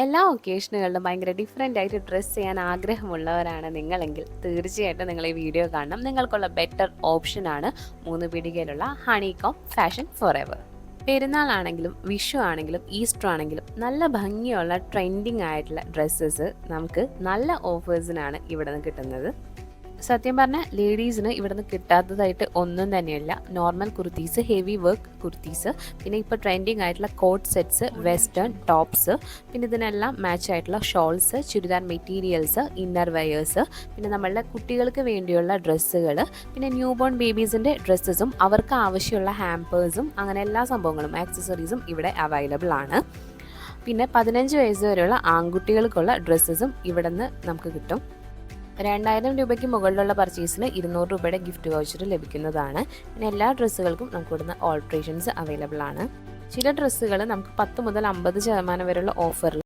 എല്ലാ ഒക്കേഷനുകളിലും ഭയങ്കര ഡിഫറെൻ്റ് ആയിട്ട് ഡ്രസ്സ് ചെയ്യാൻ ആഗ്രഹമുള്ളവരാണ് നിങ്ങളെങ്കിൽ തീർച്ചയായിട്ടും നിങ്ങൾ ഈ വീഡിയോ കാണണം. നിങ്ങൾക്കുള്ള ബെറ്റർ ഓപ്ഷനാണ് 3 പീടികയിലുള്ള ഹണികോം ഫാഷൻ ഫോർ എവർ. പെരുന്നാളാണെങ്കിലും വിഷു ആണെങ്കിലും ഈസ്റ്റർ ആണെങ്കിലും നല്ല ഭംഗിയുള്ള ട്രെൻഡിങ് ആയിട്ടുള്ള ഡ്രസ്സസ് നമുക്ക് നല്ല ഓഫേഴ്സിനാണ് ഇവിടെ നിന്ന് കിട്ടുന്നത്. സത്യം പറഞ്ഞാൽ ലേഡീസിന് ഇവിടുന്ന് കിട്ടാത്തതായിട്ട് ഒന്നും തന്നെയല്ല. Normal kurtis, heavy work kurtis, പിന്നെ ഇപ്പോൾ ട്രെൻഡിങ് ആയിട്ടുള്ള കോട്ട് സെറ്റ്സ്, വെസ്റ്റേൺ ടോപ്സ്, പിന്നെ ഇതിനെല്ലാം മാച്ച് ആയിട്ടുള്ള shawls, churidar materials, inner wears, പിന്നെ നമ്മളുടെ കുട്ടികൾക്ക് വേണ്ടിയുള്ള ഡ്രസ്സുകൾ, പിന്നെ ന്യൂ ബോൺ ബേബീസിൻ്റെ ഡ്രസ്സസും അവർക്ക് ആവശ്യമുള്ള ഹാമ്പേഴ്സും അങ്ങനെ എല്ലാ സംഭവങ്ങളും ആക്സസറീസും ഇവിടെ അവൈലബിൾ ആണ്. പിന്നെ 15 വയസ്സ് വരെയുള്ള ആൺകുട്ടികൾക്കുള്ള ഡ്രസ്സസും ഇവിടെ നിന്ന് നമുക്ക് കിട്ടും. 2000 രൂപയ്ക്ക് മുകളിലുള്ള പർച്ചേസിന് 200 രൂപയുടെ ഗിഫ്റ്റ് വൗച്ചർ ലഭിക്കുന്നതാണ്. പിന്നെ എല്ലാ ഡ്രസ്സുകൾക്കും നമുക്ക് ഇവിടുന്ന് ഓൾട്രേഷൻസ് അവൈലബിൾ ആണ്. ചില ഡ്രസ്സുകൾ നമുക്ക് 10 മുതൽ 50% വരെയുള്ള ഓഫറിൽ